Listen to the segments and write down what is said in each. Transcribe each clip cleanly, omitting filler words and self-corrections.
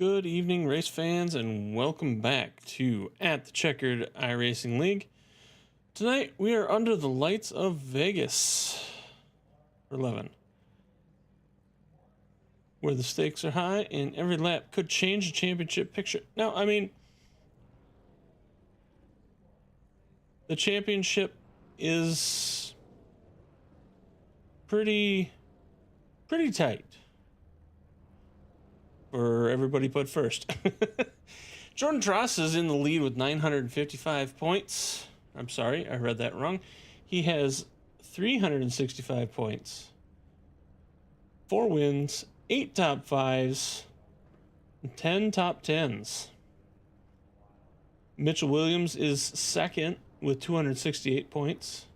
Good evening, race fans, and welcome back to At the Checkered iRacing League. Tonight, we are under the lights of Vegas for 11, where the stakes are high and every lap could change the championship picture. Now, the championship is pretty tight for everybody put first. Jordan Tross is in the lead with 955 points. I'm sorry, I read that wrong. He has 365 points, 4 wins, 8 top 5s, and 10 top 10s. Mitchell Williams is second with 268 points.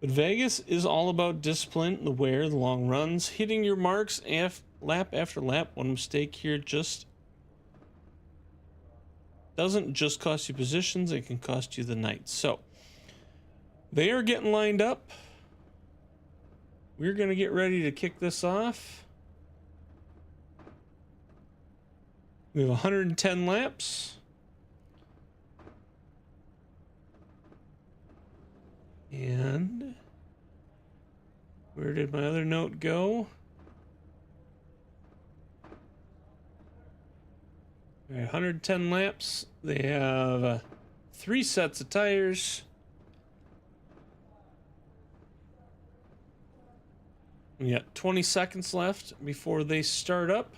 But Vegas is all about discipline, the wear, the long runs, hitting your marks lap after lap. One mistake here doesn't just cost you positions, it can cost you the night. So they are getting lined up. We're going to get ready to kick this off. We have 110 laps. And where did my other note go? All right, 110 laps. They have 3 sets of tires. We got 20 seconds left before they start up.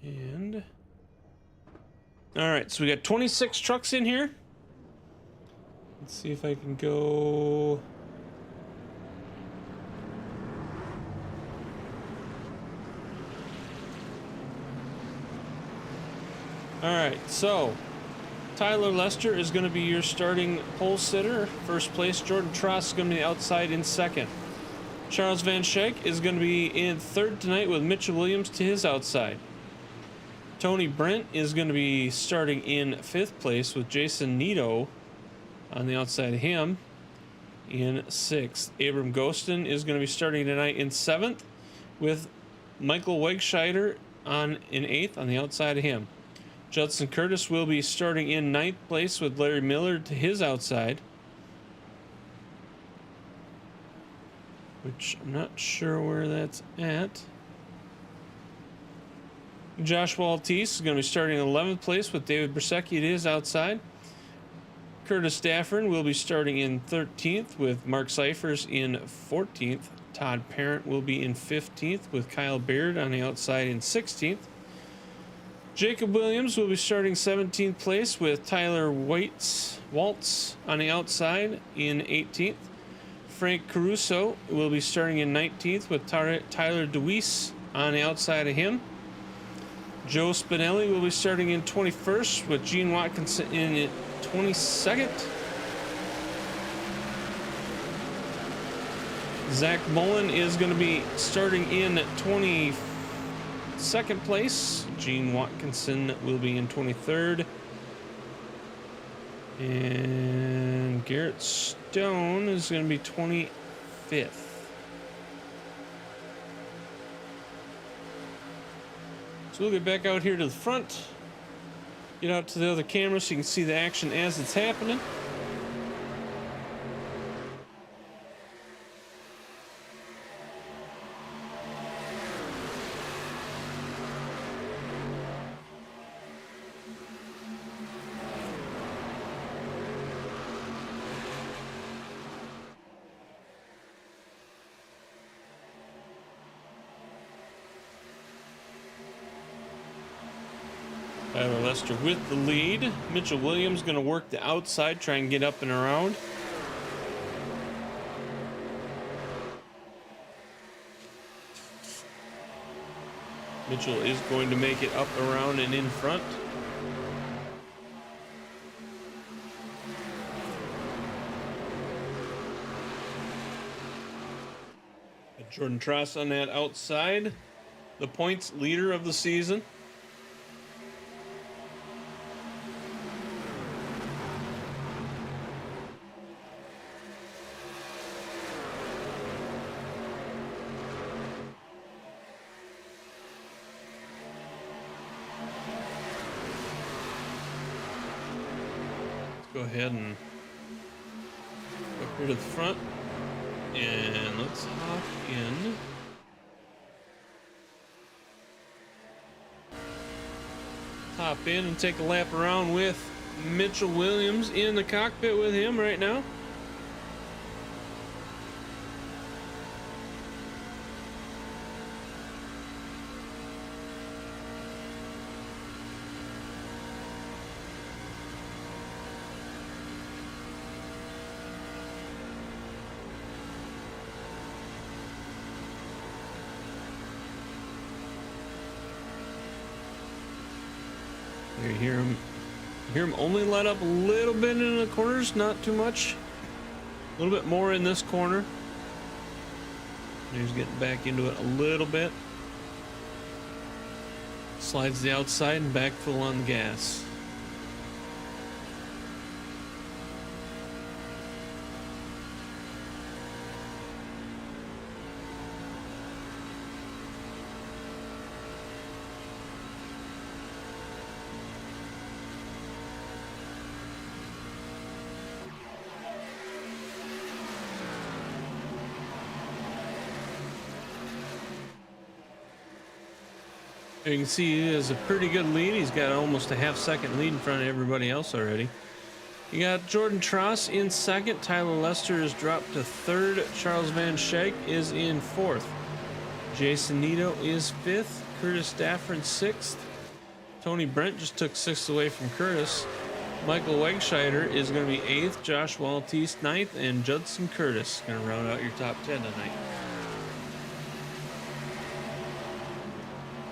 And all right, so we got 26 trucks in here. Let's see if I can go. All right, so Tyler Lester is going to be your starting pole sitter. First place. Jordan Tross is going to be outside in second. Charles Van Schaik is going to be in third tonight with Mitchell Williams to his outside. Tony Brent is going to be starting in 5th place with Jason Nito on the outside of him in 6th. Abram Ghostin is going to be starting tonight in 7th with Michael Wegscheider in 8th on the outside of him. Judson Curtis will be starting in 9th place with Larry Miller to his outside, which I'm not sure where that's at. Josh Waltese is going to be starting in 11th place with David Brzeski at his outside. Curtis Stafford will be starting in 13th with Mark Seifers in 14th. Todd Parent will be in 15th with Kyle Baird on the outside in 16th. Jacob Williams will be starting 17th place with Tyler Waltz on the outside in 18th. Frank Caruso will be starting in 19th with Tyler DeWeese on the outside of him. Joe Spinelli will be starting in 21st with Gene Watkinson in 22nd. Zach Mullen is going to be starting in 22nd place. Gene Watkinson will be in 23rd. And Garrett Stone is going to be 25th. So we'll get back out here to the front, get out to the other camera so you can see the action as it's happening. Tyler Lester with the lead. Mitchell Williams going to work the outside, try and get up and around. Mitchell is going to make it up, around, and in front. Jordan Tross on that outside, the points leader of the season. go ahead and up here to the front. And let's hop in. Hop in and take a lap around with Mitchell Williams in the cockpit with him right now. You hear him only let up a little bit in the corners, not too much. A little bit more in this corner. He's getting back into it a little bit. Slides the outside and back full on the gas. You can see he has a pretty good lead. He's got almost a half-second lead in front of everybody else already. You got Jordan Tross in second. Tyler Lester is dropped to third. Charles Van Schaik is in fourth. Jason Nito is fifth. Curtis Stafford sixth. Tony Brent just took sixth away from Curtis. Michael Wegscheider is going to be eighth. Josh Waltese ninth. And Judson Curtis going to round out your top 10 tonight.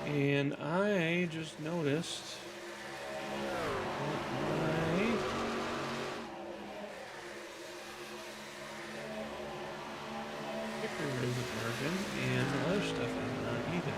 And I just noticed that my sticker isn't working, and the other stuff is not either.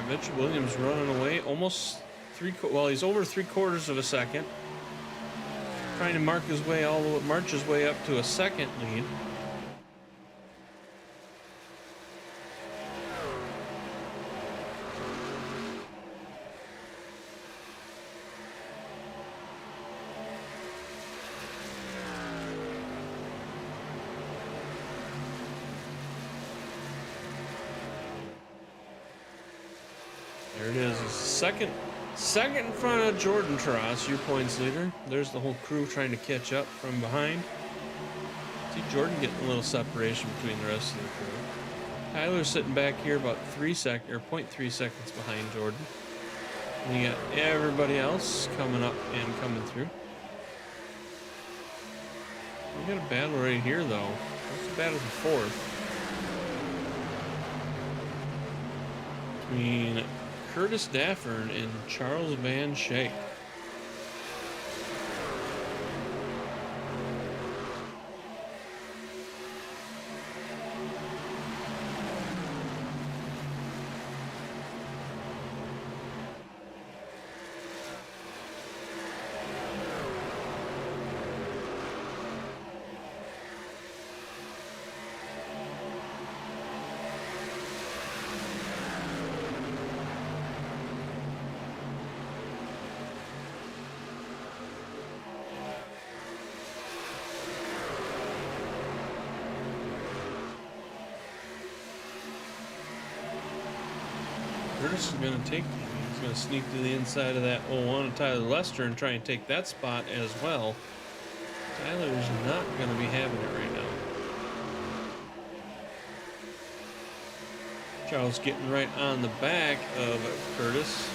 Mitchell Williams running away almost he's over 3/4 of a second. Trying to march his way up to a second lead. There it is. He's second in front of Jordan Tross, your points leader. There's the whole crew trying to catch up from behind. See Jordan getting a little separation between the rest of the crew. Tyler's sitting back here about 0.3 seconds behind Jordan. And you got everybody else coming up and coming through. We got a battle right here, though. What's the battle for fourth? Between Curtis Daffern and Charles Van Schaik. Curtis is going to take, he's going to sneak to the inside of that 01 of Tyler Lester and try and take that spot as well. Tyler's not going to be having it right now. Charles getting right on the back of Curtis.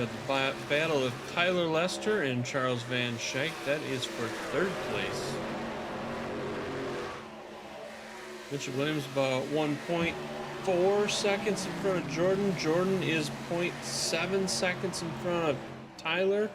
at the battle of Tyler Lester and Charles Van Schaik. That is for 3rd place. Mitchell Williams about 1.4 seconds in front of Jordan. Jordan is 0.7 seconds in front of Tyler.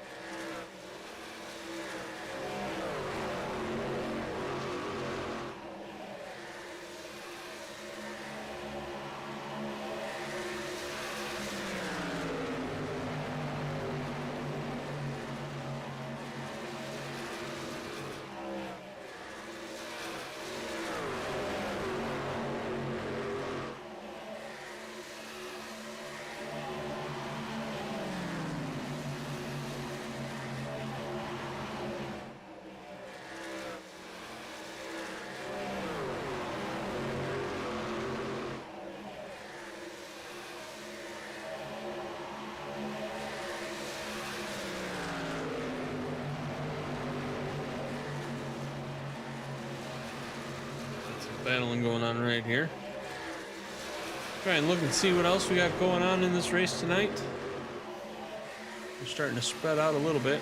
Battling going on right here. Try and look and see what else we got going on in this race tonight. We're starting to spread out a little bit.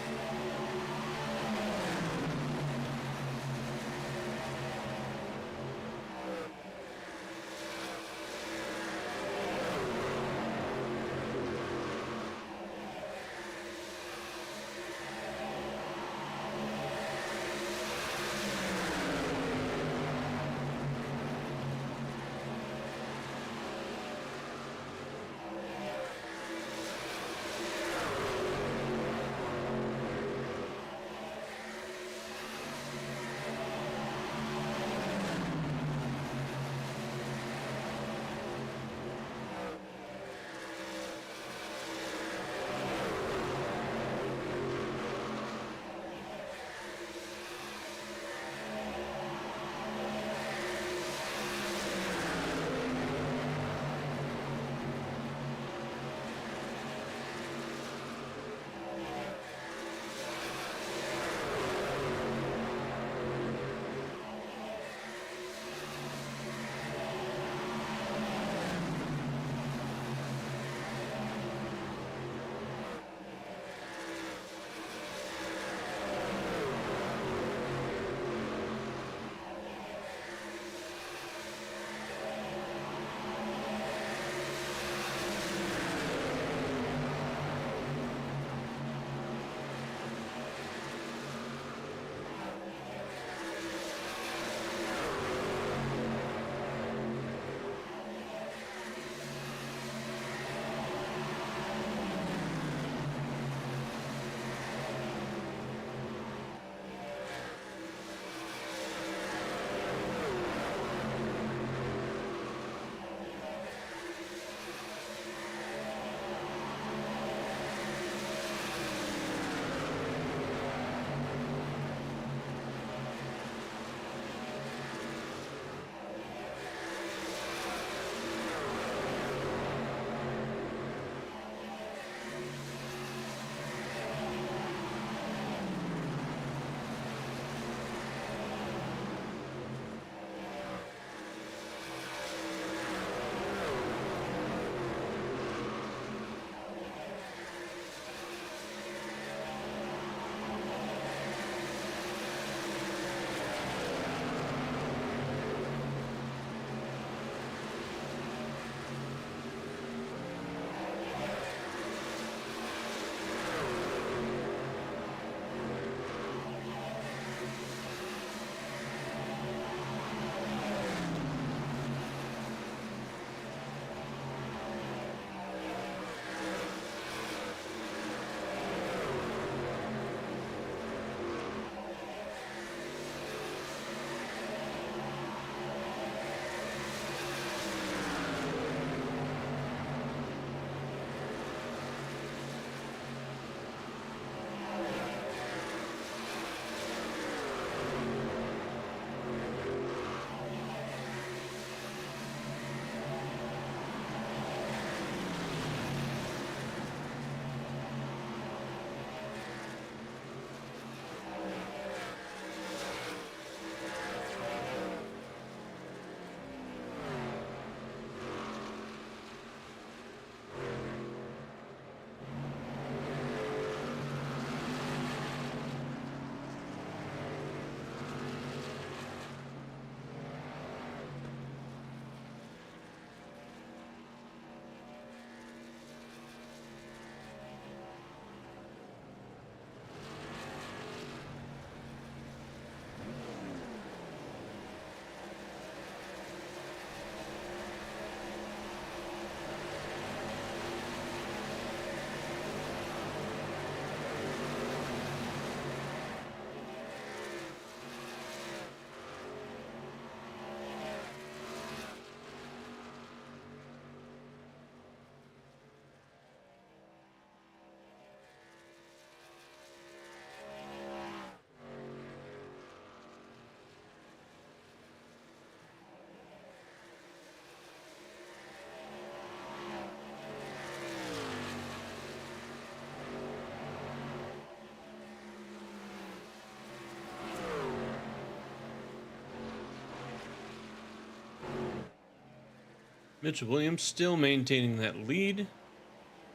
Mitchell Williams still maintaining that lead.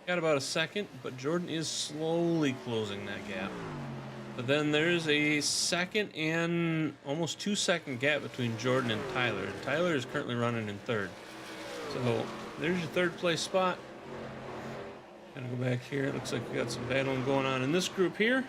Got about a second, but Jordan is slowly closing that gap. But then there's a second and almost 2-second gap between Jordan and Tyler. And Tyler is currently running in third. So there's your third place spot. Gonna go back here. It looks like we got some battling going on in this group here.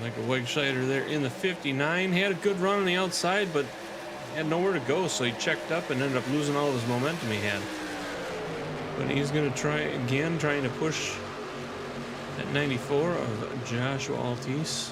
Michael Wegscheider there in the 59. He had a good run on the outside, but had nowhere to go, so he checked up and ended up losing all of his momentum he had. But he's going to try again, trying to push that 94 of Joshua Altice.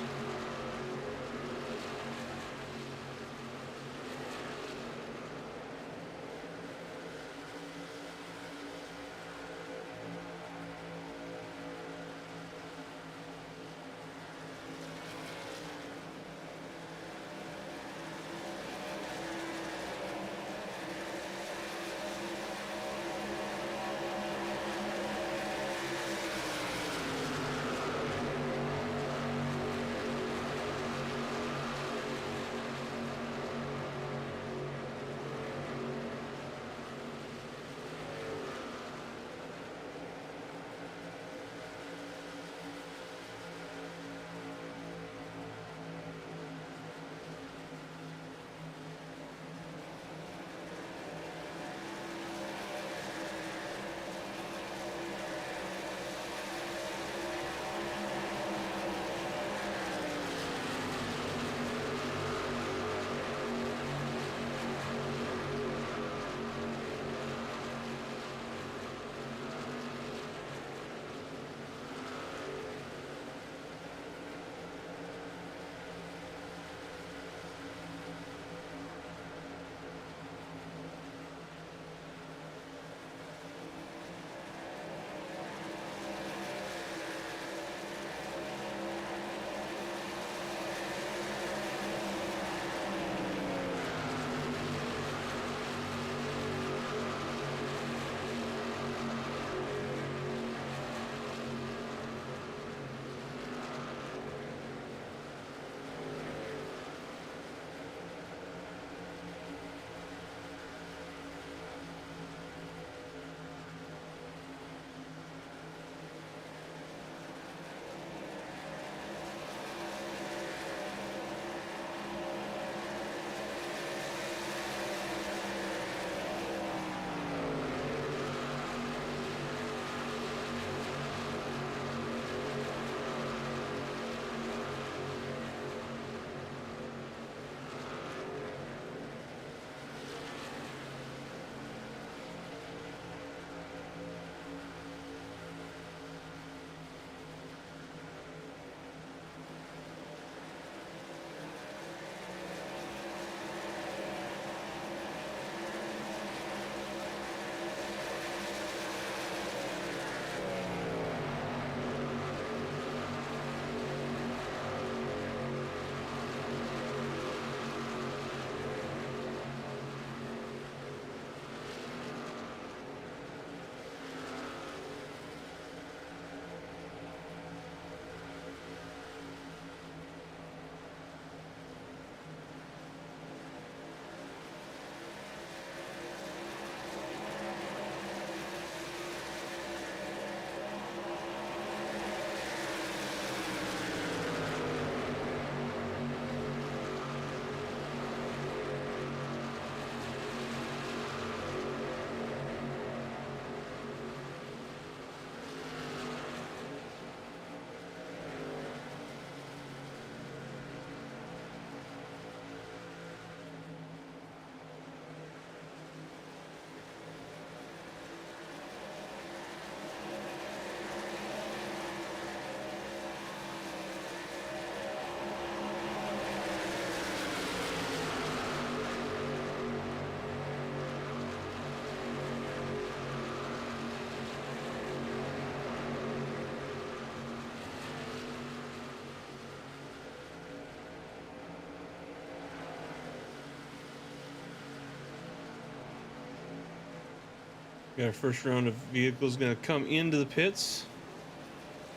Got our first round of vehicles going to come into the pits.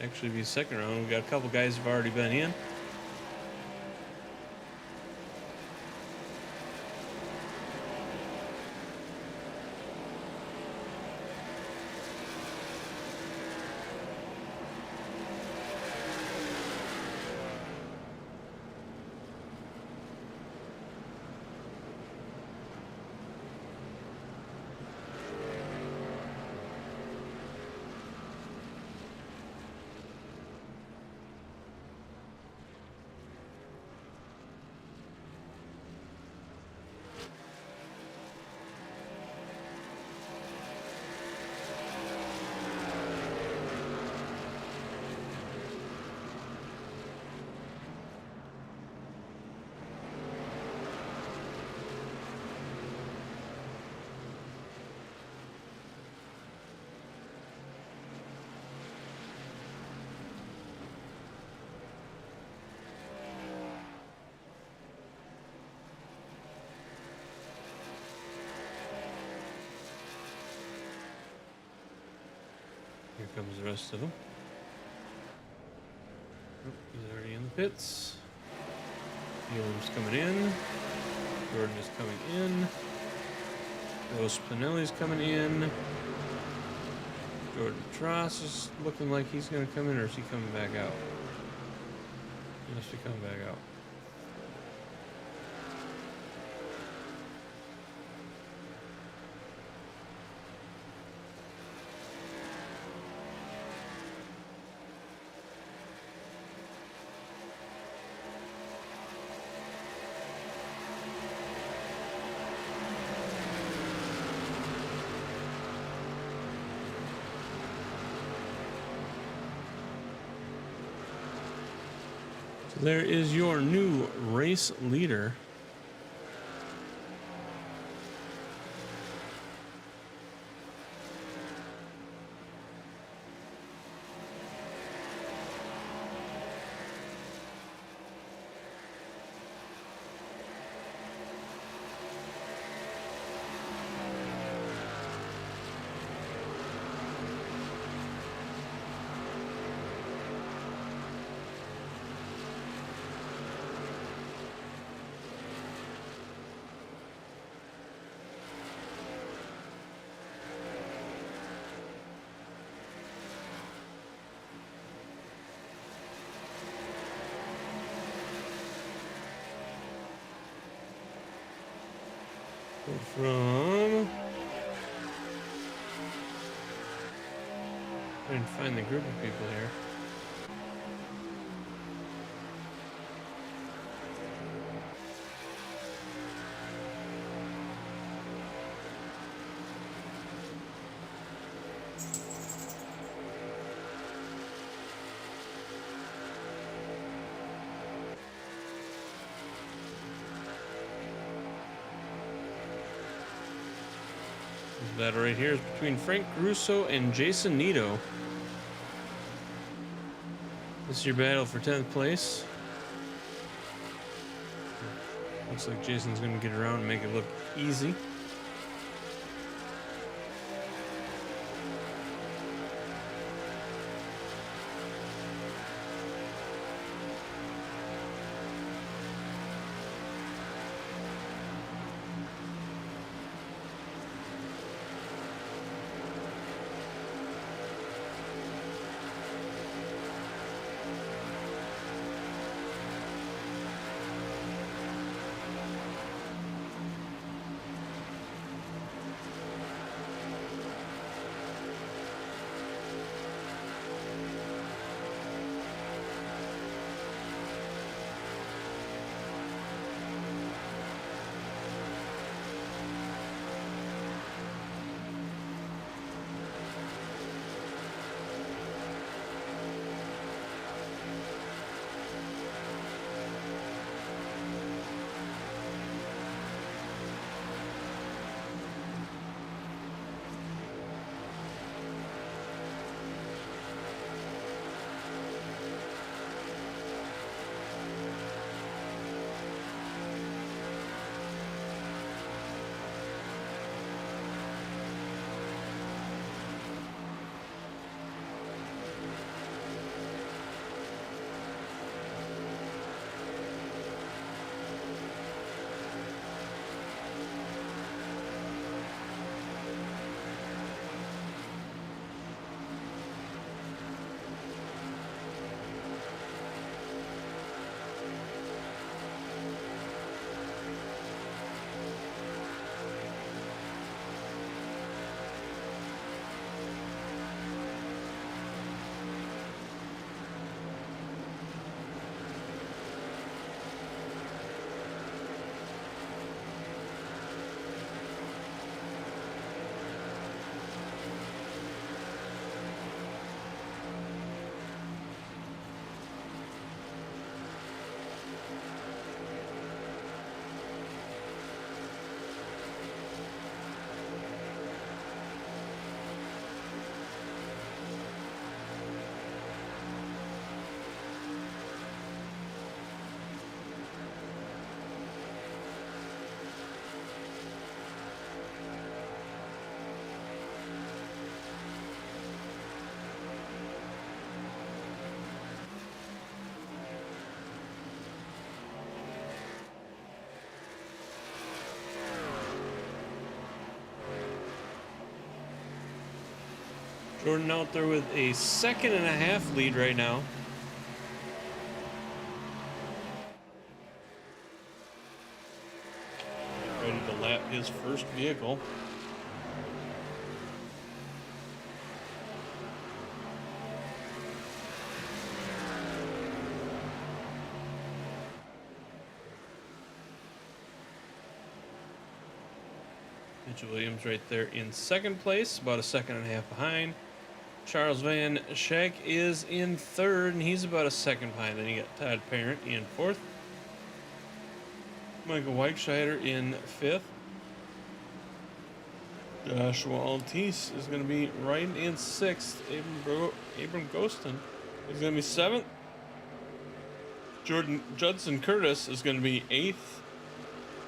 Actually, be second round. We got a couple guys who've already been in. Here comes the rest of them. Oh, he's already in the pits. Elam's coming in. Jordan is coming in. Joe Spinelli's coming in. Jordan Tross is looking like he's going to come in, or is he coming back out? He must be coming back out. There is your new race leader. From try and find the group of people here. This battle right here is between Frank Russo and Jason Nito. This is your battle for 10th place. Looks like Jason's going to get around and make it look easy. Jordan out there with a 2.5 lead right now. Ready to lap his first vehicle. Mitch Williams right there in second place, about a 2.5 behind. Charles Van Schaik is in third, and he's about a second behind. Then you got Todd Parent in fourth. Michael Weichscheider in fifth. Joshua Altice is going to be right in sixth. Abram Ghostin is going to be seventh. Judson Curtis is going to be eighth.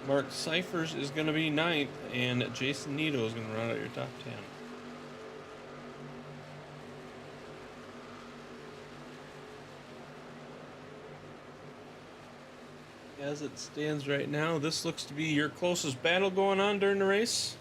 Mark Cyphers is going to be ninth, and Jason Nito is going to round out your top 10. As it stands right now, this looks to be your closest battle going on during the race.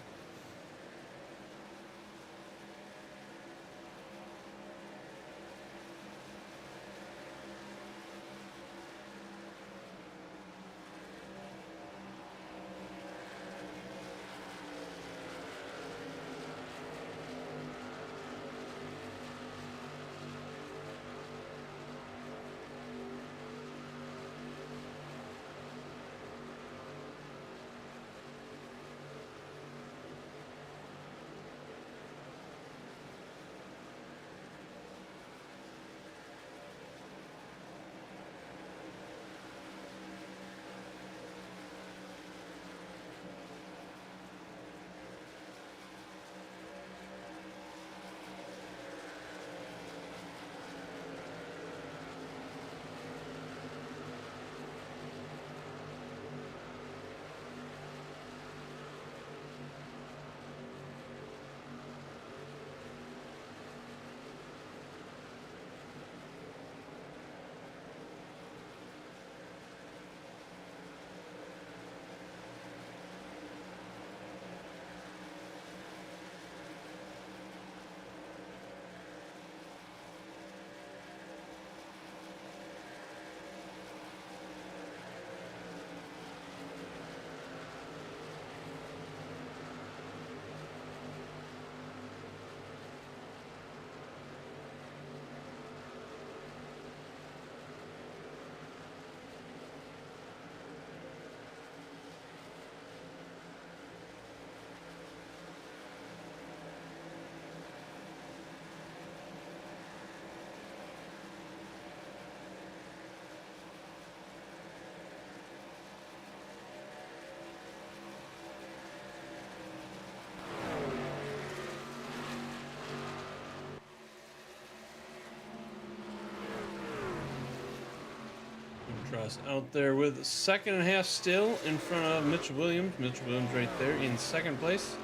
Truss out there with 2.5 still in front of Mitchell Williams. Mitchell Williams right there in second place.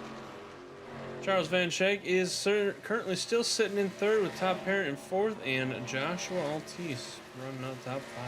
Charles Van Schaik is currently still sitting in third with Top Parent in fourth, and Joshua Altice running out top 5.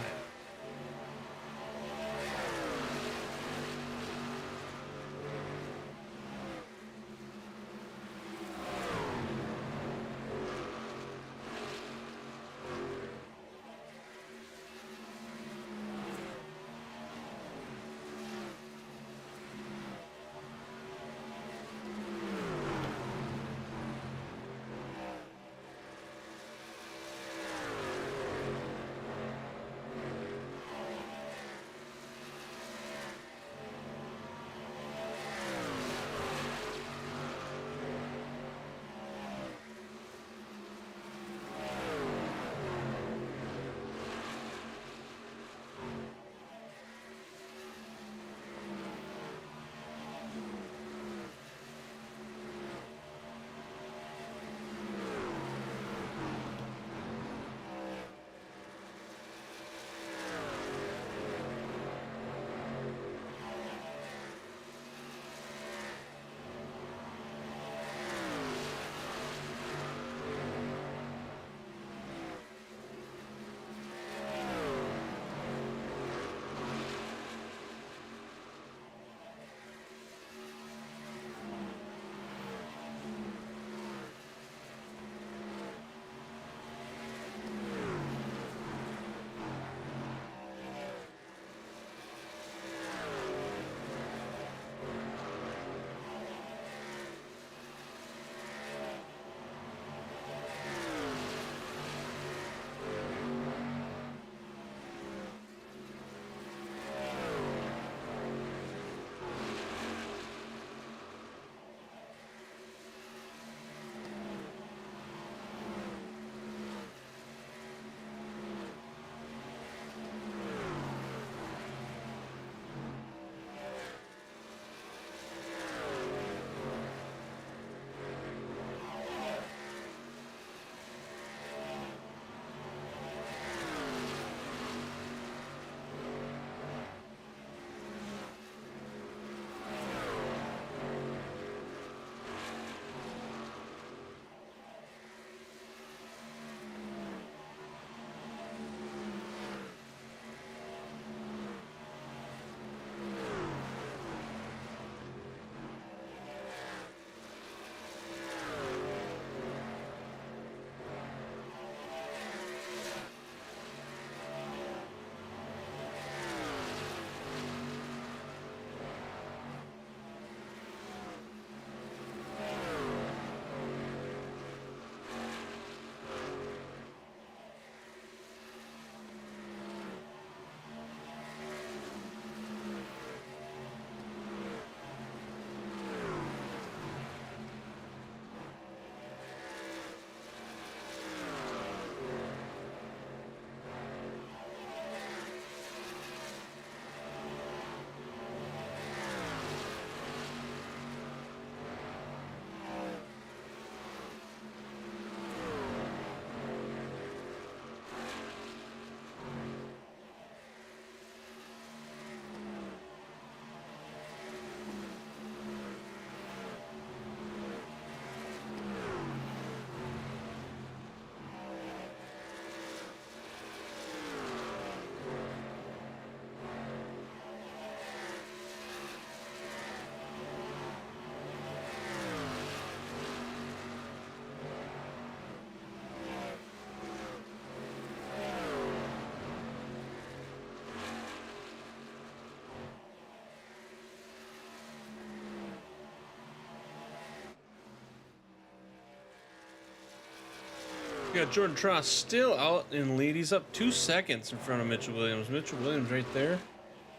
We got Jordan Tross still out in lead. He's up 2 seconds in front of Mitchell Williams. Mitchell Williams right there.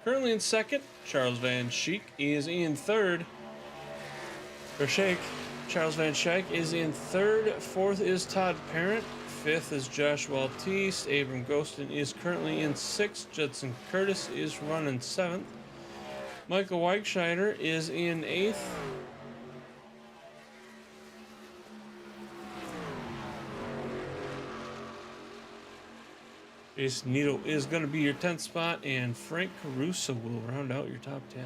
Currently in second. Charles Van Schaik is in third. Charles Van Schaik is in third. Fourth is Todd Parent. Fifth is Josh Waltese. Abram Ghostin is currently in sixth. Judson Curtis is running seventh. Michael Weichscheider is in eighth. Jason Needle is going to be your 10th spot, and Frank Caruso will round out your top 10.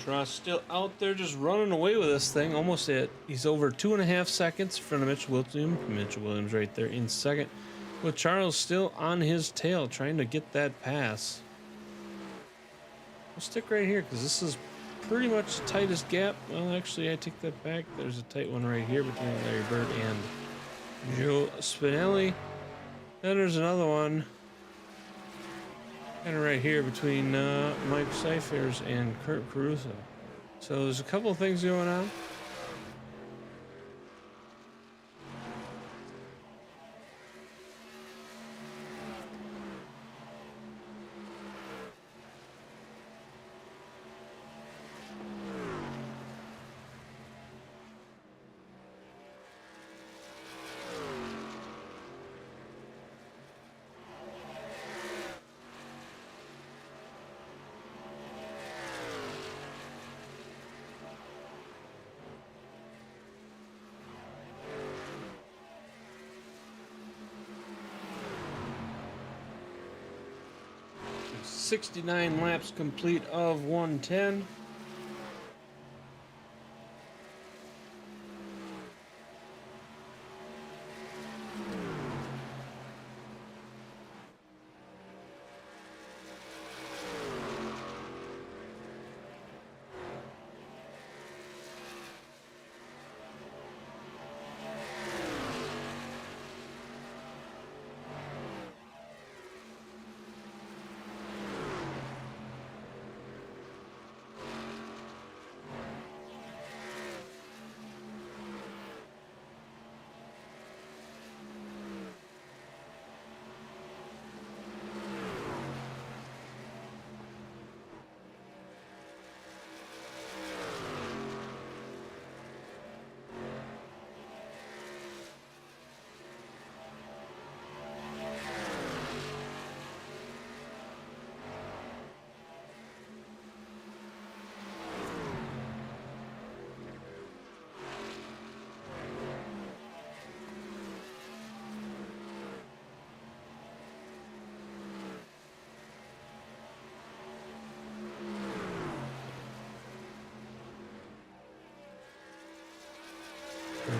Tross still out there just running away with this thing. Almost at, he's over 2.5 seconds in front of Mitchell Williams. Mitchell Williams right there in second, with Charles still on his tail trying to get that pass. We'll stick right here because this is pretty much the tightest gap. Well, actually, I take that back. There's a tight one right here between Larry Bird and Joe Spinelli. Then there's another one kind of right here between Mike Seifers and Kurt Caruso. So there's a couple of things going on. There's 69 laps complete of 110.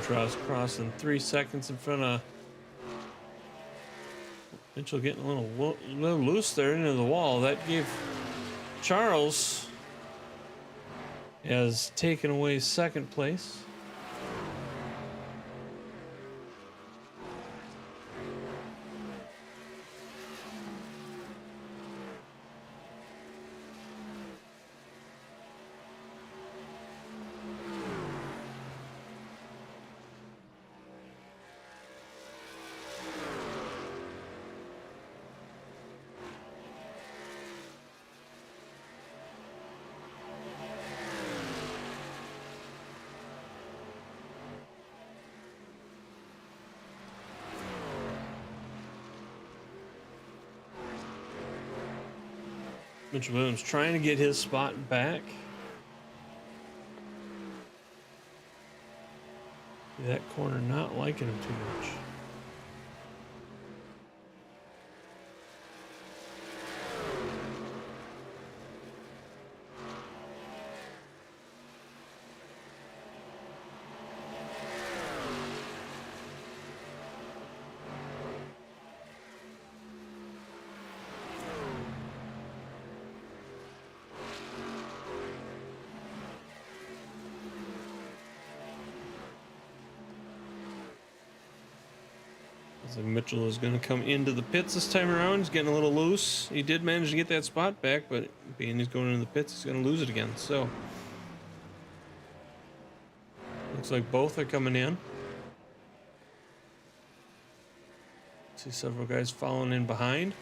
Albatross crossing 3 seconds in front of Mitchell, getting a little loose there into the wall. That gave Charles has taken away second place. Mitchell Williams trying to get his spot back. That corner not liking him too much. So Mitchell is going to come into the pits this time around. He's getting a little loose. He did manage to get that spot back, but being he's going into the pits, he's going to lose it again. So looks like both are coming in. See several guys following in behind.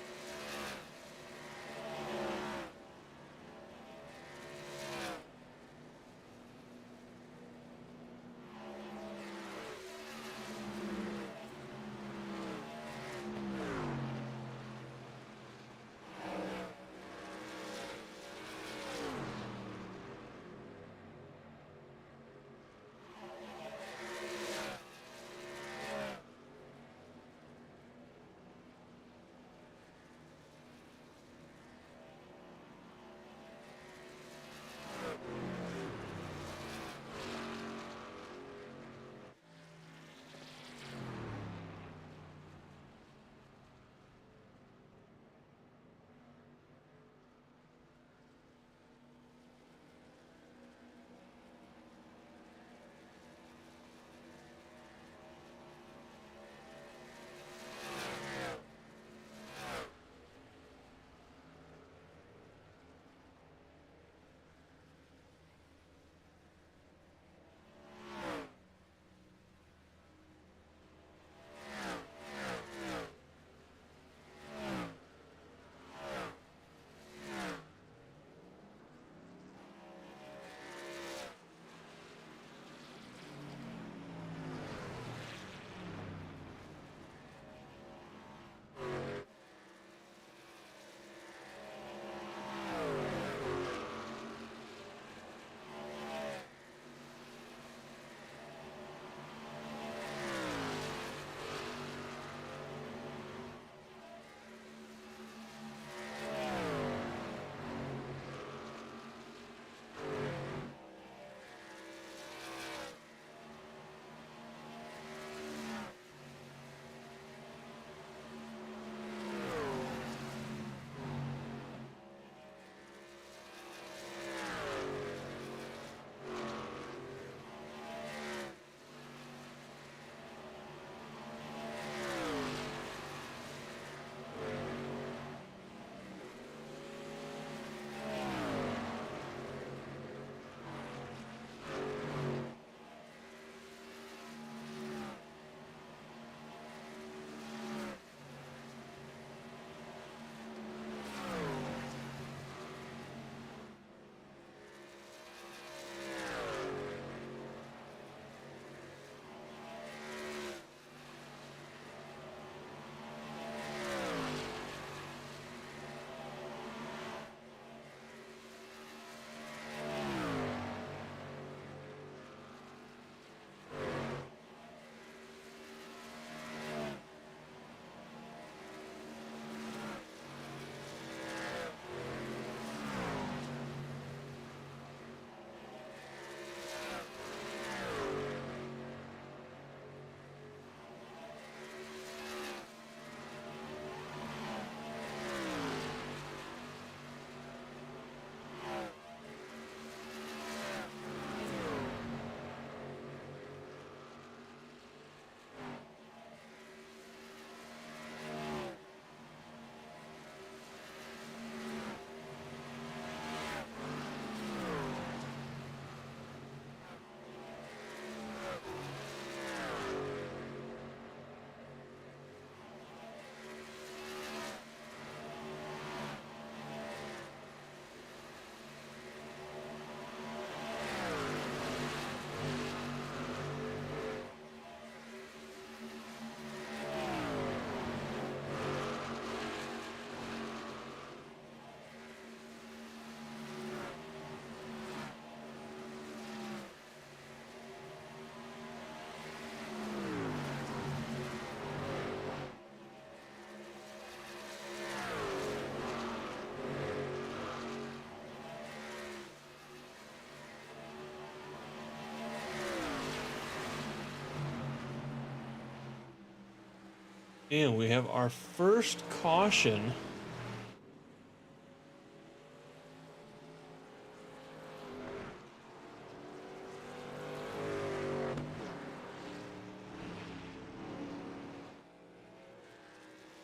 And we have our first caution.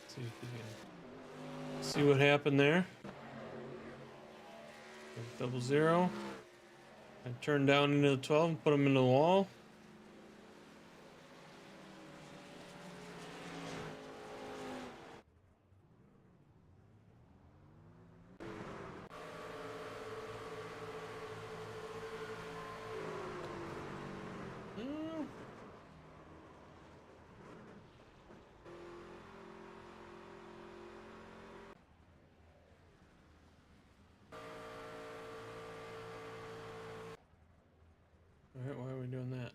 See if we can see what happened there. 00. I turned down into the 12 and put them into the wall. Alright, why are we doing that?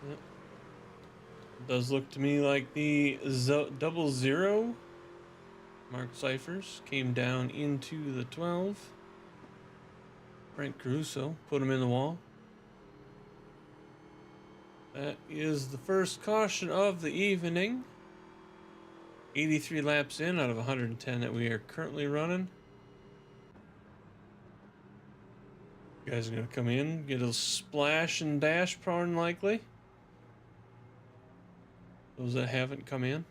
Yep. It does look to me like the 00 Mark Cyphers came down into the 12. Frank Caruso put him in the wall. That is the first caution of the evening. 83 laps in out of 110 that we are currently running. You guys are going to come in, get a splash and dash, probably likely. Those that haven't come in.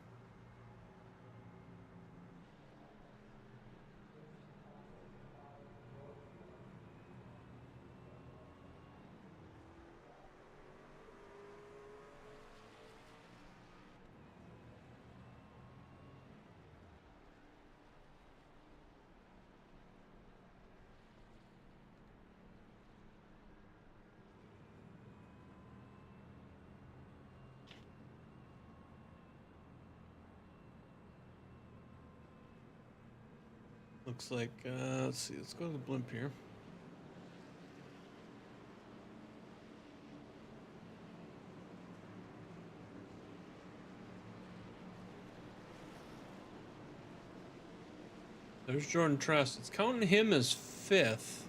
Looks like, let's see, let's go to the blimp here. There's Jordan Trust. It's counting him as 5th.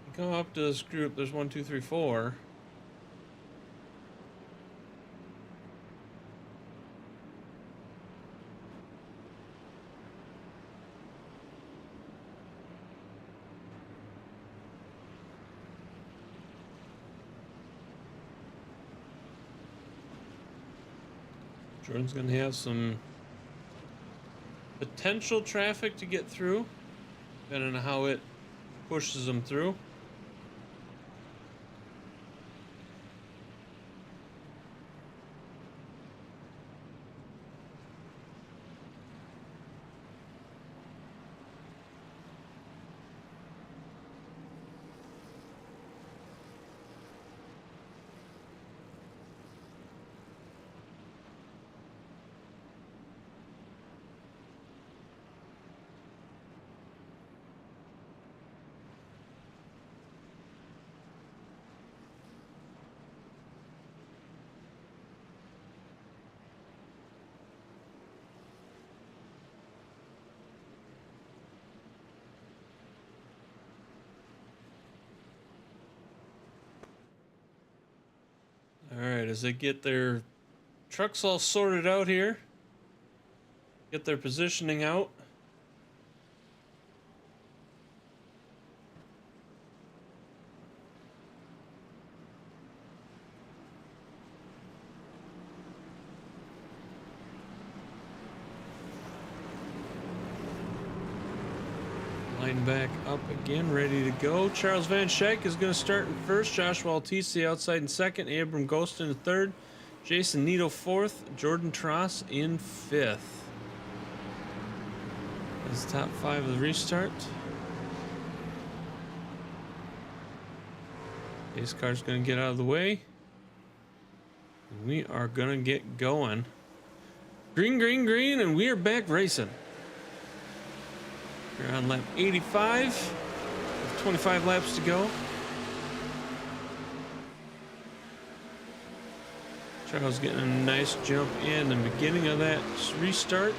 You come up to this group, there's 1, 2, 3, 4. Jordan's gonna have some potential traffic to get through, depending on how it pushes them through. Alright, as they get their trucks all sorted out here, get their positioning out. Line back up again, ready to go. Charles Van Schaik is going to start in first. Joshua ATC outside in second. Abram Ghost in third. Jason Nito fourth. Jordan Tross in fifth. That's the top 5 of the restart. Pace car's going to get out of the way. We are going to get going. Green, green, green, and we are back racing. We're on lap 85, with 25 laps to go. Charles getting a nice jump in the beginning of that restart.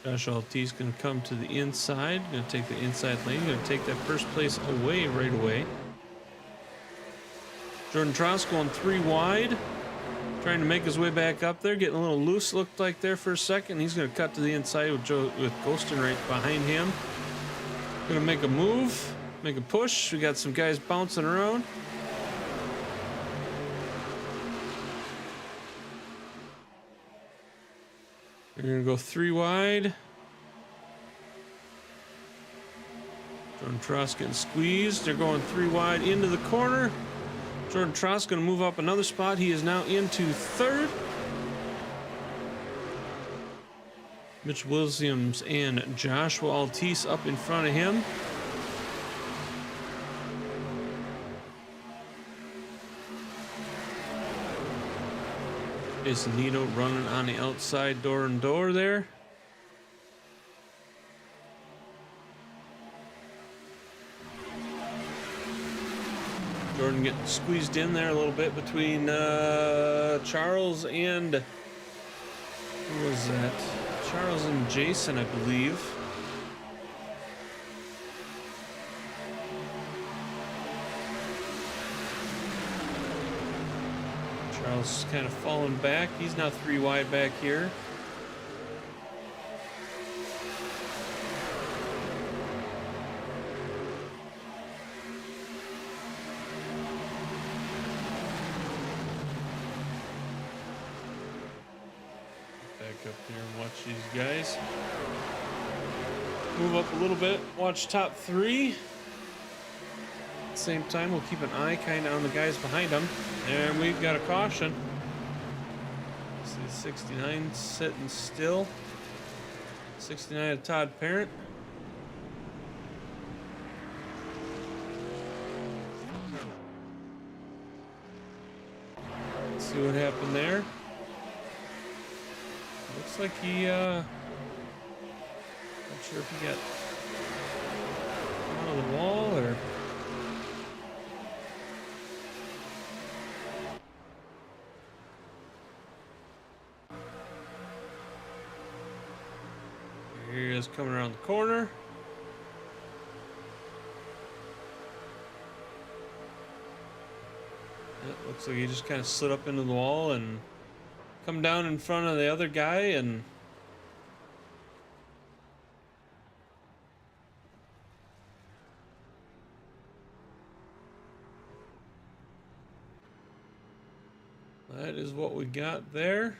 Josh Altice going to come to the inside, going to take the inside lane, going to take that first place away right away. Jordan Tross going 3 wide, trying to make his way back up there, getting a little loose, looked like there for a second. He's going to cut to the inside with Ghostin right behind him. Going to make a move, make a push. We got some guys bouncing around. They're going to go 3 wide. Jordan Tross getting squeezed. They're going 3 wide into the corner. Jordan Tross going to move up another spot. He is now into 3rd. Mitch Williams and Joshua Altice up in front of him. Jason Nito running on the outside door there. Jordan getting squeezed in there a little bit between Charles and who was that? Charles and Jason, I believe. Charles is kind of falling back. He's now 3 wide back here. Back up here and watch these guys. Move up a little bit. Watch top 3. At the same time, we'll keep an eye kind of on the guys behind them. And we've got a caution. See 69 sitting still. 69 of Todd Parent. Let's see what happened there. Looks like he, not sure if he got out of the wall or... Here he is coming around the corner. It looks like he just kind of slid up into the wall and come down in front of the other guy and that is what we got there.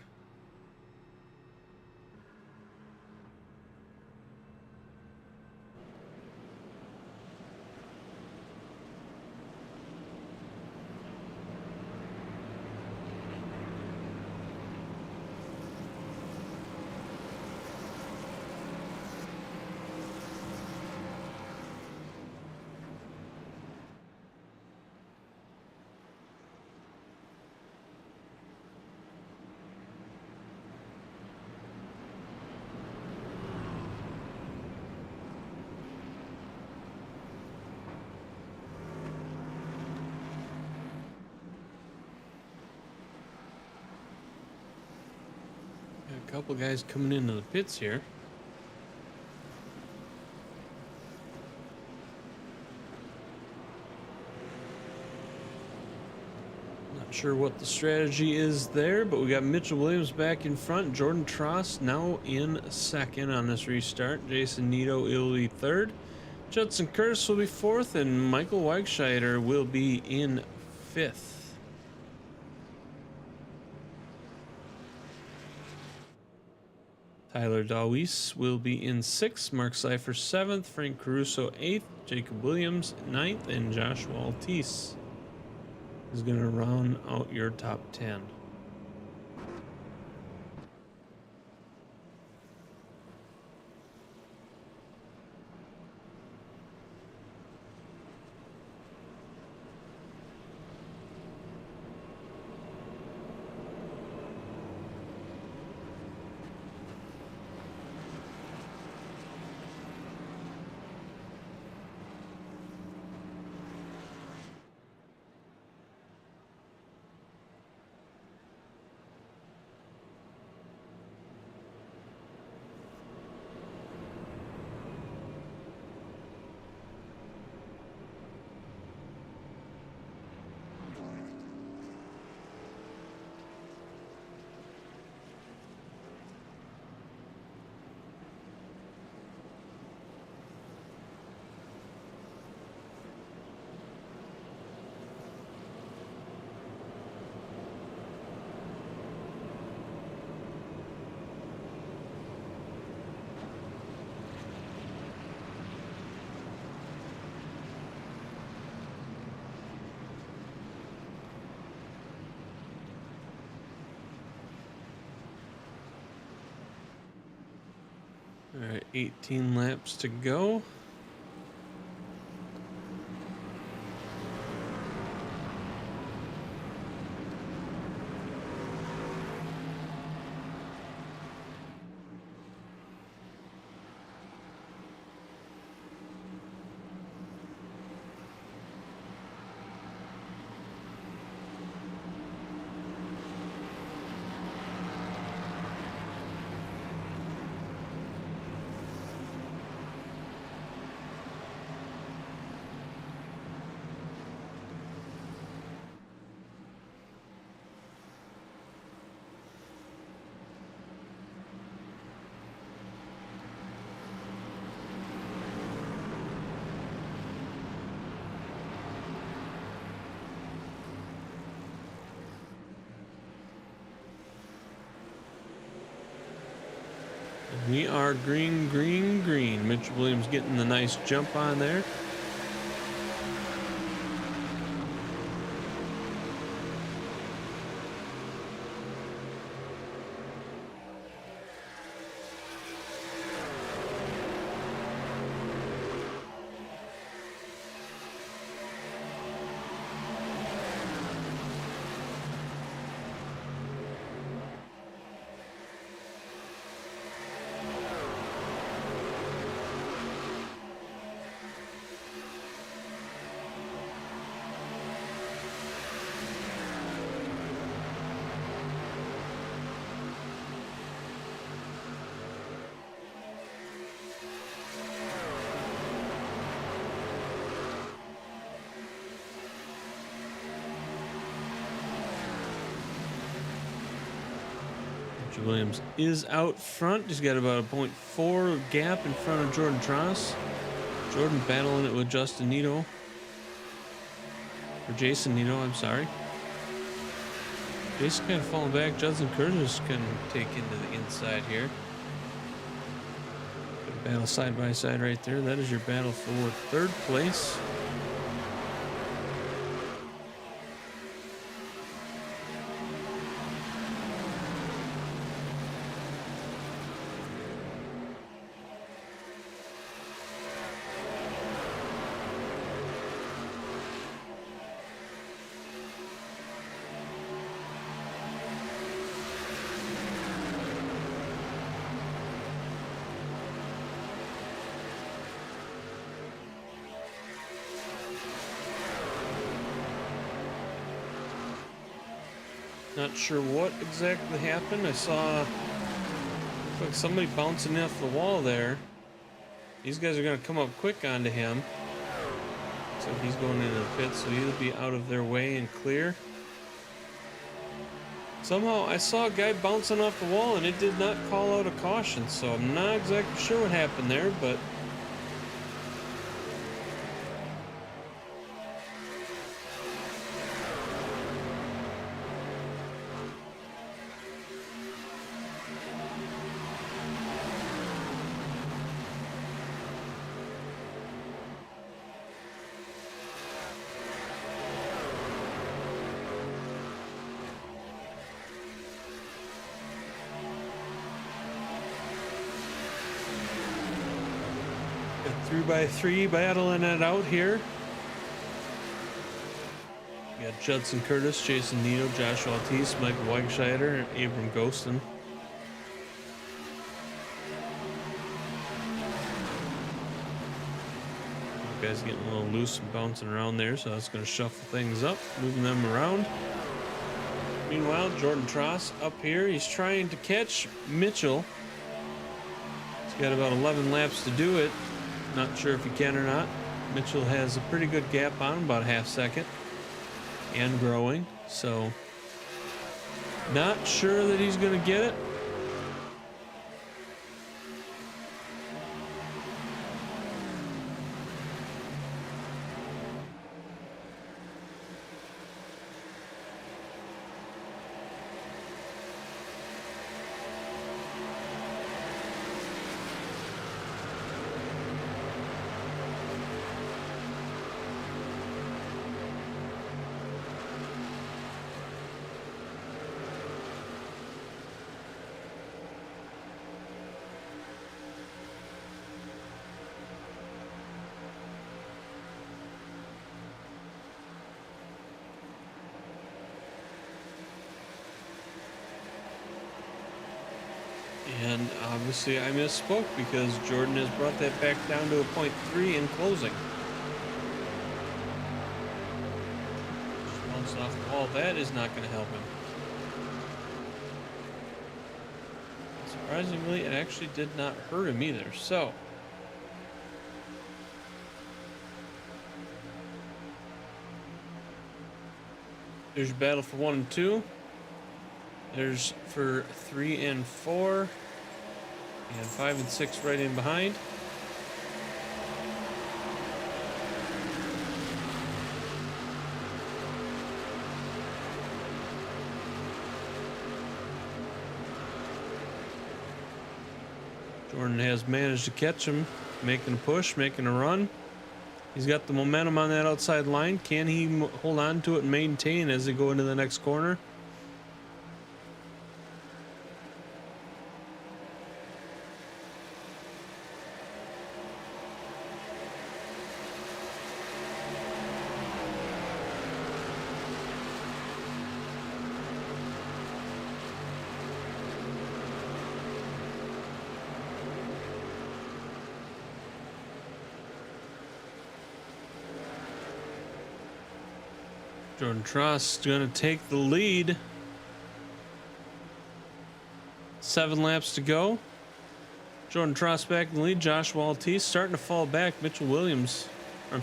A couple guys coming into the pits here. Not sure what the strategy is there, but we got Mitchell Williams back in front. Jordan Tross now in 2nd on this restart. Jason Nito will be 3rd. Judson Curtis will be 4th, and Michael Weichscheider will be in 5th. Tyler Dawes will be in 6th, Mark Seifer 7th, Frank Caruso 8th, Jacob Williams 9th, and Joshua Altice is going to round out your top 10. All right, 18 laps to go. We are green, green, green. Mitchell Williams getting the nice jump on there. Williams is out front. He's got about a 0.4 gap in front of Jordan Tross. Jordan battling it with Justin Nito. Or Jason Nito, I'm sorry. Jason kind of falling back. Judson Curtis can take into the inside here. Good battle side by side right there. That is your battle for third place. Not sure what exactly happened. I saw like somebody bouncing off the wall there. These guys are going to come up quick onto him. So he's going into the pit, so he'll be out of their way and clear. Somehow I saw a guy bouncing off the wall and it did not call out a caution, so I'm not exactly sure what happened there, but a 3x3 battling it out here. We got Judson Curtis, Jason Nito, Joshua Altice, Michael Weigscheider, and Abram Ghostin. Guys getting a little loose and bouncing around there, so that's going to shuffle things up, moving them around. Meanwhile, Jordan Tross up here, he's trying to catch Mitchell. He's got about 11 laps to do it. Not sure if he can or not. Mitchell has a pretty good gap on him, about a half second, and growing, so not sure that he's going to get it. And obviously I misspoke because Jordan has brought that back down to a .3 in closing. Just bounced off the wall. That is not going to help him. Surprisingly, it actually did not hurt him either. So, there's your battle for 1 and 2. There's for 3 and 4. And 5 and 6 right in behind. Jordan has managed to catch him, making a push, making a run. He's got the momentum on that outside line. Can he hold on to it and maintain as they go into the next corner? Jordan Tross going to take the lead. 7 laps to go. Jordan Tross back in the lead. Joshua Altice starting to fall back. Mitchell Williams starting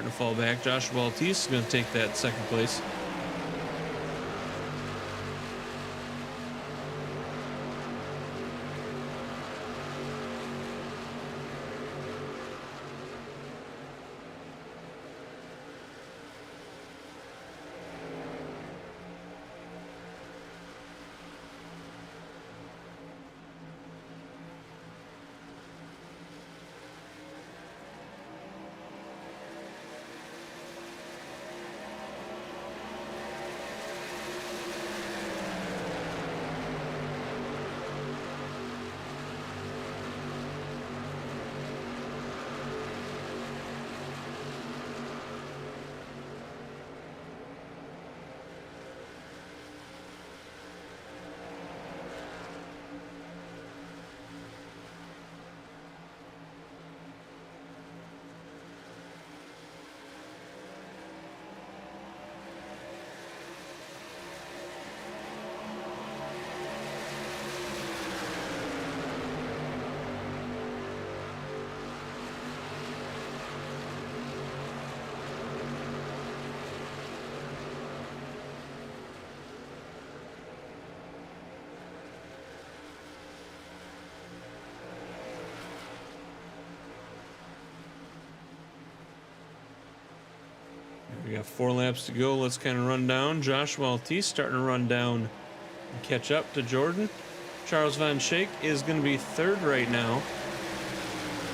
to fall back. Joshua Altice is going to take that second place. We got 4 laps to go. Let's kind of run down. Joshua Altice starting to run down and catch up to Jordan. Charles Van Schaik is going to be 3rd right now.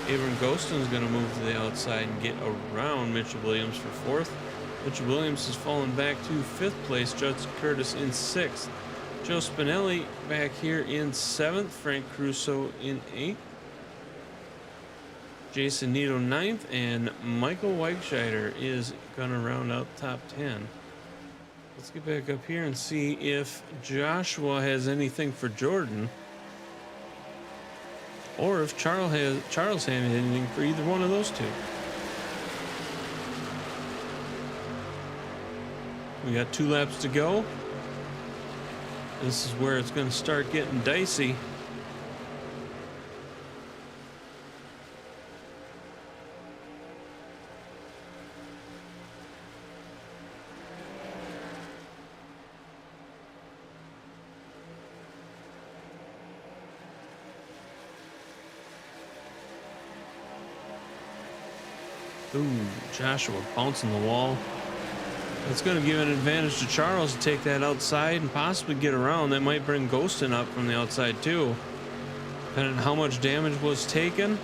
Abram Ghostin is going to move to the outside and get around Mitchell Williams for 4th. Mitchell Williams has fallen back to 5th place. Judd Curtis in 6th. Joe Spinelli back here in 7th. Frank Crusoe in 8th. Jason Nito 9th, and Michael Weichscheider is going to round out top 10. Let's get back up here and see if Joshua has anything for Jordan, or if Charles has anything for either one of those two. We got 2 laps to go. This is where it's going to start getting dicey. Ooh, Joshua bouncing the wall. That's going to give an advantage to Charles to take that outside and possibly get around. That might bring Ghostin up from the outside too, depending on how much damage was taken.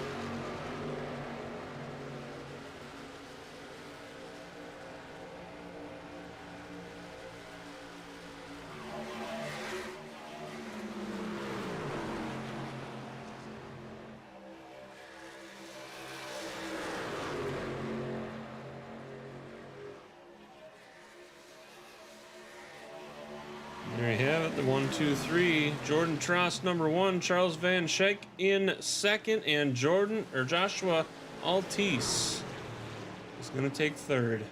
There you have it, the 1, 2, 3. Jordan Trost, number 1. Charles Van Schaik in second, and Joshua Altice is going to take third.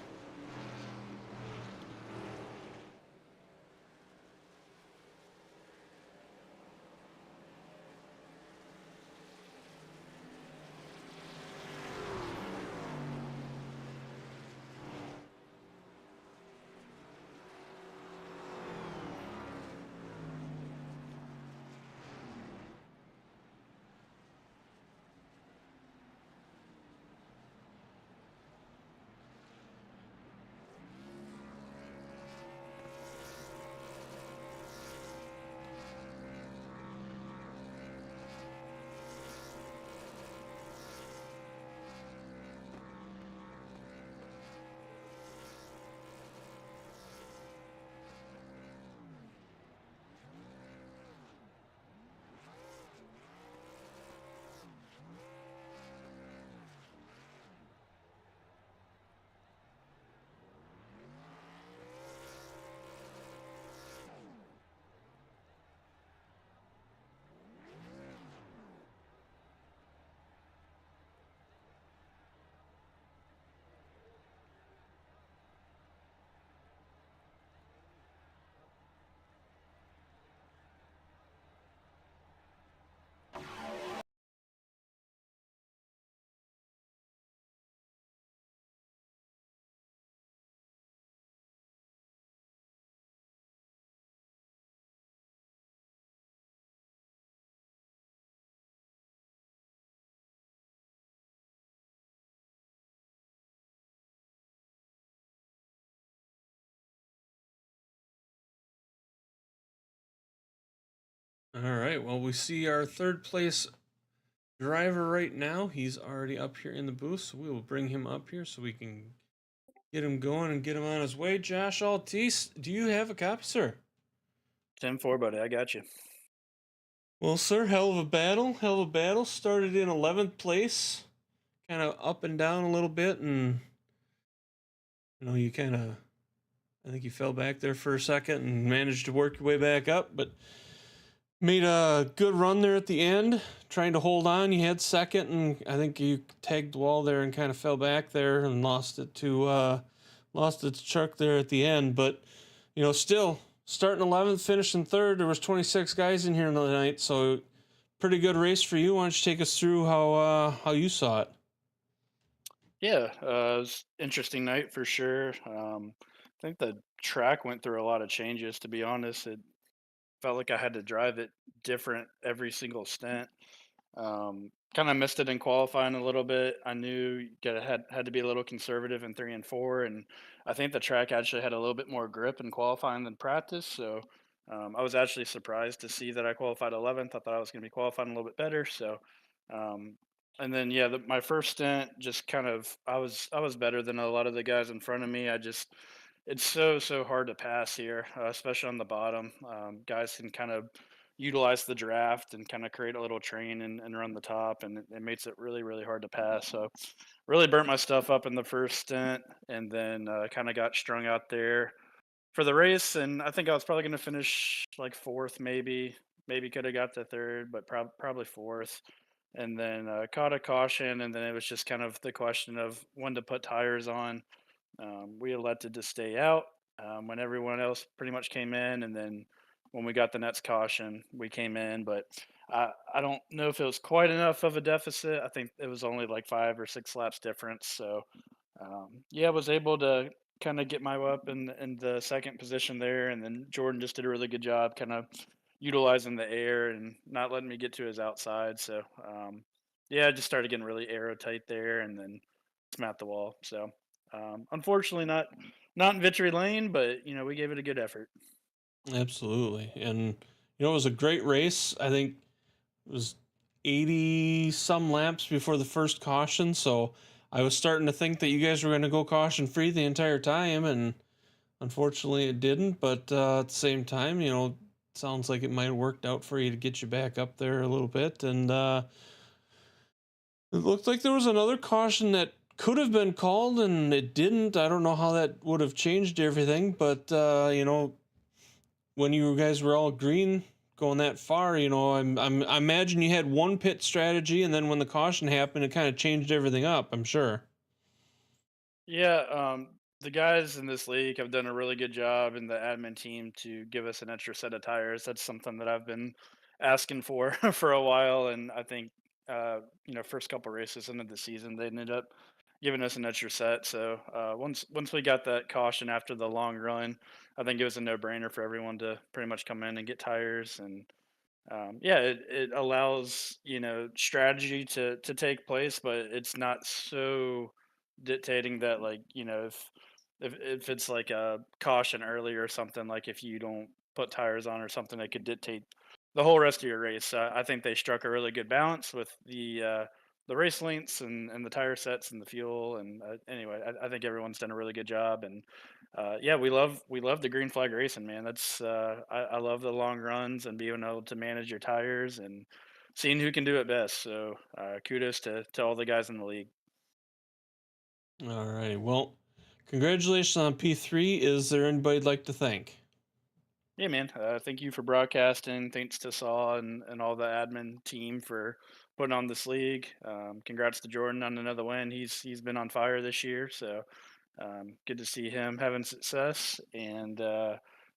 All right, well, we see our third place driver right now. He's already up here in the booth, so we will bring him up here so we can get him going and get him on his way. Josh Altice, do you have a copy, sir? 10-4, buddy. I got you. Well, sir, hell of a battle. Hell of a battle. Started in 11th place, kind of up and down a little bit, and you kind of, I think you fell back there for a second and managed to work your way back up, but made a good run there at the end, trying to hold on. You had second, and I think you tagged the wall there and kind of fell back there and lost it to Chuck there at the end. But still starting 11th, finishing third. There was 26 guys in here tonight, so pretty good race for you. Why don't you take us through how you saw it? Yeah, it was interesting night for sure. I think the track went through a lot of changes. To be honest, it felt like I had to drive it different every single stint. Kind of missed it in qualifying a little bit. I knew had to be a little conservative in 3 and 4, and I think the track actually had a little bit more grip in qualifying than practice. So I was actually surprised to see that I qualified 11th. I thought I was going to be qualifying a little bit better. So um, and then yeah, my first stint just kind of I was better than a lot of the guys in front of me. It's so hard to pass here, especially on the bottom. Guys can kind of utilize the draft and kind of create a little train and run the top, and it makes it really hard to pass. So really burnt my stuff up in the first stint, and then kind of got strung out there for the race. And I think I was probably going to finish like fourth, maybe could have got to third, but probably fourth. And then caught a caution, and then it was just kind of the question of when to put tires on. We elected to stay out when everyone else pretty much came in, and then when we got the next caution, we came in. But I don't know if it was quite enough of a deficit. I think it was only like 5 or 6 laps difference. So yeah, I was able to kind of get my way up in the second position there, and then Jordan just did a really good job, kind of utilizing the air and not letting me get to his outside. So yeah, I just started getting really aero tight there, and then smacked the wall. So unfortunately, not in victory lane, but we gave it a good effort. Absolutely, and it was a great race. I think it was 80 some laps before the first caution, so I was starting to think that you guys were going to go caution free the entire time, and unfortunately it didn't. But at the same time, it sounds like it might have worked out for you to get you back up there a little bit. And it looked like there was another caution that could have been called, and it didn't. I don't know how that would have changed everything, but when you guys were all green going that far, I imagine you had one pit strategy, and then when the caution happened, it kind of changed everything up. I'm sure. Yeah, the guys in this league have done a really good job in the admin team to give us an extra set of tires. That's something that I've been asking for for a while, and I think first couple races into the season, they ended up giving us an extra set. So once we got that caution after the long run, I think it was a no brainer for everyone to pretty much come in and get tires. And yeah, it allows strategy to take place, but it's not so dictating that, like, if it's like a caution early or something, like if you don't put tires on or something, that could dictate the whole rest of your race. I think they struck a really good balance with the race lengths and the tire sets and the fuel. And anyway, I think everyone's done a really good job. And yeah, we love the green flag racing, man. That's I love the long runs and being able to manage your tires and seeing who can do it best. So kudos to all the guys in the league. All right. Well, congratulations on P3. Is there anybody you'd like to thank? Yeah, man. Thank you for broadcasting. Thanks to Saw and all the admin team for putting on this league. Congrats to Jordan on another win. He's been on fire this year. So good to see him having success. And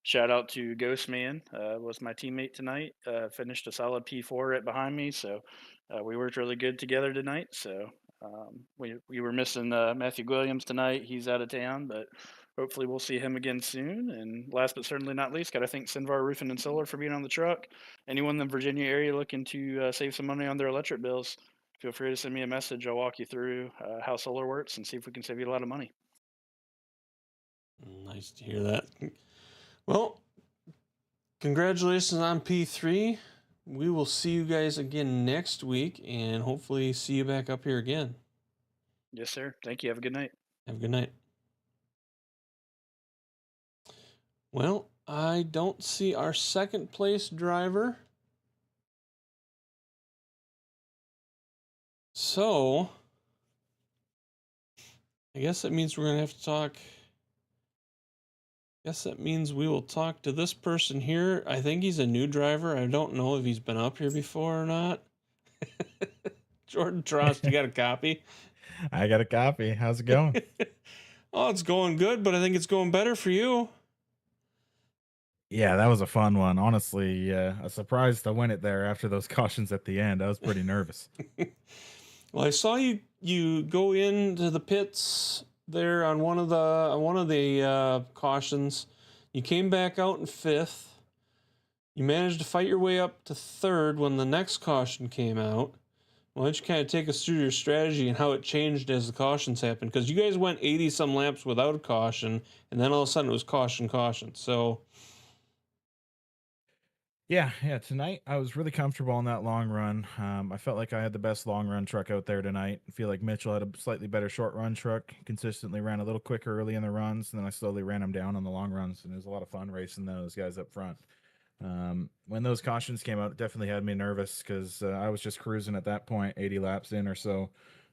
shout out to Ghostman, was my teammate tonight. Finished a solid P4 right behind me. So we worked really good together tonight. So we were missing Matthew Williams tonight. He's out of town, but hopefully we'll see him again soon. And last but certainly not least, got to thank Sinvar Roofing and Solar for being on the truck. Anyone in the Virginia area looking to save some money on their electric bills, feel free to send me a message. I'll walk you through how solar works and see if we can save you a lot of money. Nice to hear that. Well, congratulations on P3. We will see you guys again next week and hopefully see you back up here again. Yes, sir. Thank you. Have a good night. Have a good night. Well, I don't see our second place driver. So, I guess that means we're going to have to talk. Guess that means we will talk to this person here. I think he's a new driver. I don't know if he's been up here before or not. Jordan Trost, you got a copy? I got a copy. How's it going? Oh, it's going good, but I think it's going better for you. Yeah, that was a fun one. Honestly, a surprise to win it there after those cautions at the end. I was pretty nervous. Well, I saw you go into the pits there on one of the cautions. You came back out in fifth. You managed to fight your way up to third when the next caution came out. Why don't you kind of take us through your strategy and how it changed as the cautions happened? Because you guys went 80 some laps without a caution, and then all of a sudden it was caution. So Yeah. Tonight I was really comfortable on that long run. I felt like I had the best long run truck out there tonight. I feel like Mitchell had a slightly better short run truck. Consistently ran a little quicker early in the runs, and then I slowly ran him down on the long runs, and it was a lot of fun racing those guys up front. When those cautions came out, it definitely had me nervous because I was just cruising at that point, 80 laps in or so.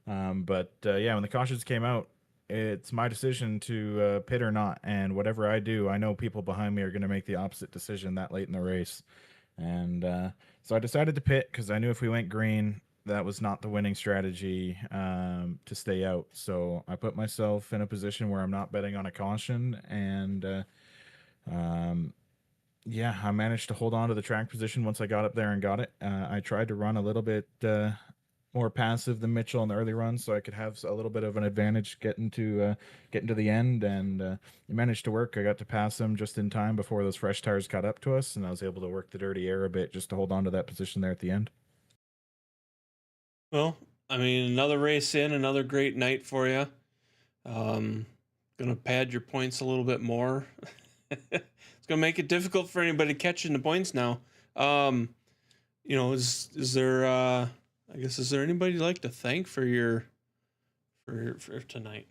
But yeah, when the cautions came out, it's my decision to pit or not. And whatever I do, I know people behind me are going to make the opposite decision that late in the race. And so I decided to pit because I knew if we went green, that was not the winning strategy to stay out. So I put myself in a position where I'm not betting on a caution. And um, yeah, I managed to hold on to the track position once I got up there and got it. I tried to run a little bit more passive than Mitchell in the early runs, so I could have a little bit of an advantage getting to the end, and it managed to work. I got to pass him just in time before those fresh tires caught up to us, and I was able to work the dirty air a bit just to hold on to that position there at the end. well, I mean, another race in, another great night for you. Gonna pad your points a little bit more. It's gonna make it difficult for anybody catching the points now. Is there I guess is there anybody you'd like to thank for your for tonight?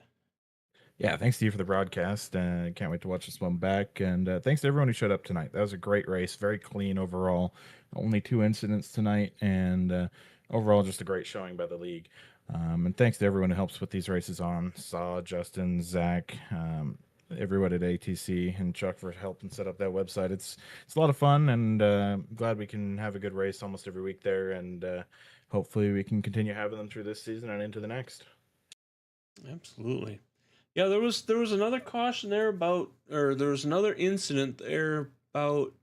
Yeah, thanks to you for the broadcast. Can't wait to watch this one back. And thanks to everyone who showed up tonight. That was a great race, very clean overall. Only 2 incidents tonight, and overall just a great showing by the league. And thanks to everyone who helps put these races on. Saw, Justin, Zach, everyone at ATC and Chuck for helping set up that website. It's a lot of fun, and glad we can have a good race almost every week there, and hopefully we can continue having them through this season and into the next. Absolutely. Yeah, there was another caution there about, or there was another incident there about,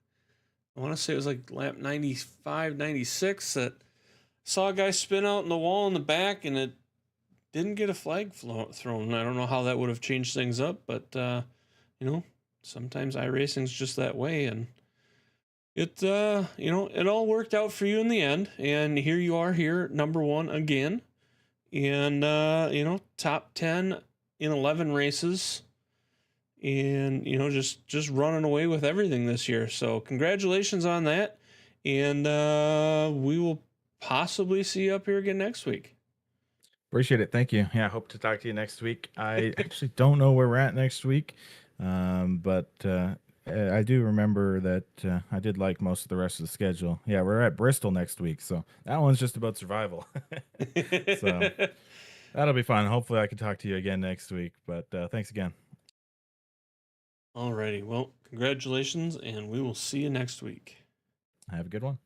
I want to say it was like lap 95, 96, that saw a guy spin out in the wall in the back, and it didn't get a flag thrown. I don't know how that would have changed things up, but sometimes iRacing's just that way, and it it all worked out for you in the end, and here you are here, number 1 again, and top 10 in 11 races, and just running away with everything this year. So congratulations on that, and we will possibly see you up here again next week. Appreciate it. Thank you. Yeah, I hope to talk to you next week. I actually don't know where we're at next week, but I do remember that I did like most of the rest of the schedule. Yeah, we're at Bristol next week, so that one's just about survival. So that'll be fun. Hopefully I can talk to you again next week, but thanks again. Alrighty, well, congratulations, and we will see you next week. Have a good one.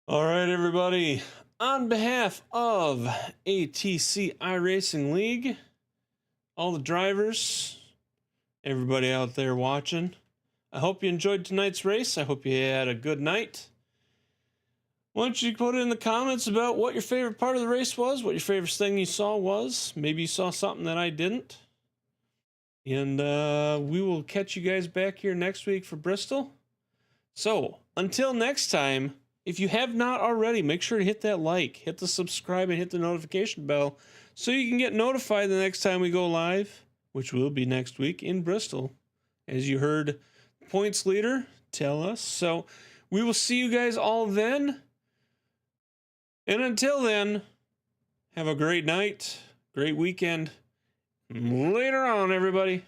All right, everybody. On behalf of ATC iRacing League, all the drivers, everybody out there watching, I hope you enjoyed tonight's race. I hope you had a good night. Why don't you put in the comments about what your favorite part of the race was, what your favorite thing you saw was. Maybe you saw something that I didn't. And we will catch you guys back here next week for Bristol. So, until next time, if you have not already, make sure to hit that like, hit the subscribe, and hit the notification bell so you can get notified the next time we go live, which will be next week in Bristol, as you heard points leader tell us. So we will see you guys all then. And until then, have a great night, great weekend. Later on, everybody.